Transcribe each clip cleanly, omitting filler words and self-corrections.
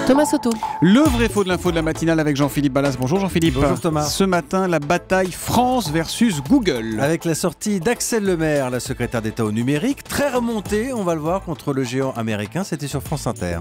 Thomas Soto. Le vrai faux de l'info de la matinale avec Jean-Philippe Ballas. Bonjour Jean-Philippe. Bonjour Thomas. Ce matin, la bataille France versus Google. Avec la sortie d'Axel Lemaire, la secrétaire d'État au numérique, très remontée, on va le voir, contre le géant américain. C'était sur France Inter.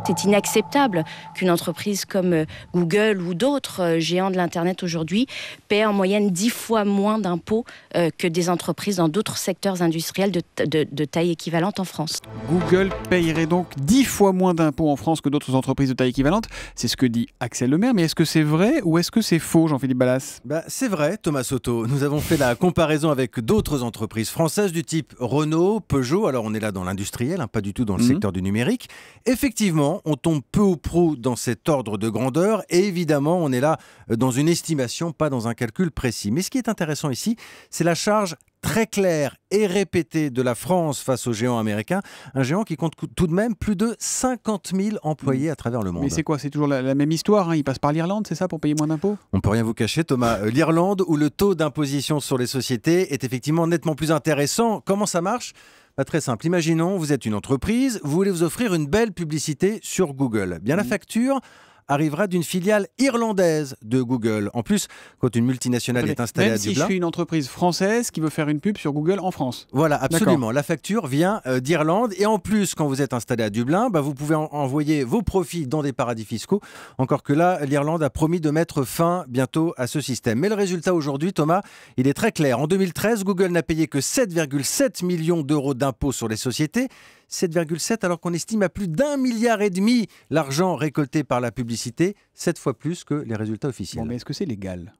C'est inacceptable qu'une entreprise comme Google ou d'autres géants de l'Internet aujourd'hui paient en moyenne 10 fois moins d'impôts que des entreprises dans d'autres secteurs industriels de taille équivalente en France. Google payerait donc 10 fois moins d'impôts en France que d'autres entreprises de taille équivalente. C'est ce que dit Axel Lemaire. Mais est-ce que c'est vrai ou est-ce que c'est faux, Jean-Philippe Ballas ? C'est vrai, Thomas Soto. Nous avons fait la comparaison avec d'autres entreprises françaises du type Renault, Peugeot. Alors on est là dans l'industriel, pas du tout dans le secteur du numérique. Effectivement, on tombe peu ou prou dans cet ordre de grandeur et évidemment, on est là dans une estimation, pas dans un calcul précis. Mais ce qui est intéressant ici, c'est la charge très claire et répétée de la France face au géant américain, un géant qui compte tout de même plus de 50 000 employés à travers le monde. Mais c'est quoi ? C'est toujours la même histoire, Il passe par l'Irlande, c'est ça, pour payer moins d'impôts ? On peut rien vous cacher, Thomas. L'Irlande, où le taux d'imposition sur les sociétés est effectivement nettement plus intéressant. Comment ça marche ? Très simple. Imaginons, vous êtes une entreprise, vous voulez vous offrir une belle publicité sur Google. Bien, la facture arrivera d'une filiale irlandaise de Google. En plus, quand une multinationale est installée à Dublin... Même si je suis une entreprise française qui veut faire une pub sur Google en France. Voilà, absolument. La facture vient d'Irlande. Et en plus, quand vous êtes installé à Dublin, vous pouvez envoyer vos profits dans des paradis fiscaux. Encore que là, l'Irlande a promis de mettre fin bientôt à ce système. Mais le résultat aujourd'hui, Thomas, il est très clair. En 2013, Google n'a payé que 7,7 millions d'euros d'impôts sur les sociétés. 7,7 alors qu'on estime à plus d'1,5 milliard l'argent récolté par la publicité, 7 fois plus que les résultats officiels. Bon, mais est-ce que c'est légal ?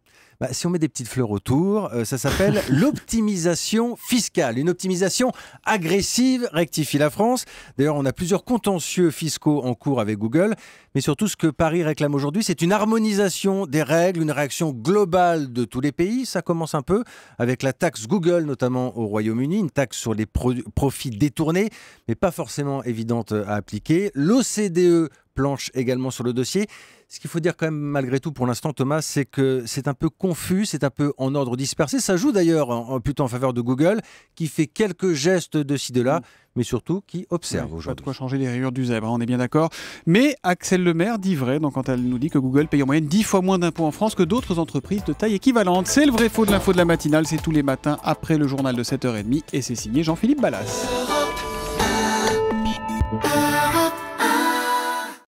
Si on met des petites fleurs autour, ça s'appelle l'optimisation fiscale. Une optimisation agressive, rectifie la France. D'ailleurs, on a plusieurs contentieux fiscaux en cours avec Google. Mais surtout, ce que Paris réclame aujourd'hui, c'est une harmonisation des règles, une réaction globale de tous les pays. Ça commence un peu avec la taxe Google, notamment au Royaume-Uni, une taxe sur les profits détournés, mais pas forcément évidente à appliquer. L'OCDE planche également sur le dossier. Ce qu'il faut dire quand même malgré tout pour l'instant, Thomas, c'est que c'est un peu confus, c'est un peu en ordre dispersé. Ça joue d'ailleurs plutôt en faveur de Google, qui fait quelques gestes de ci, de là, mais surtout qui observe aujourd'hui. Pas de quoi changer les rayures du zèbre, on est bien d'accord. Mais Axel Lemaire dit vrai quand elle nous dit que Google paye en moyenne 10 fois moins d'impôts en France que d'autres entreprises de taille équivalente. C'est le vrai faux de l'info de la matinale, c'est tous les matins après le journal de 7h30 et c'est signé Jean-Philippe Ballas.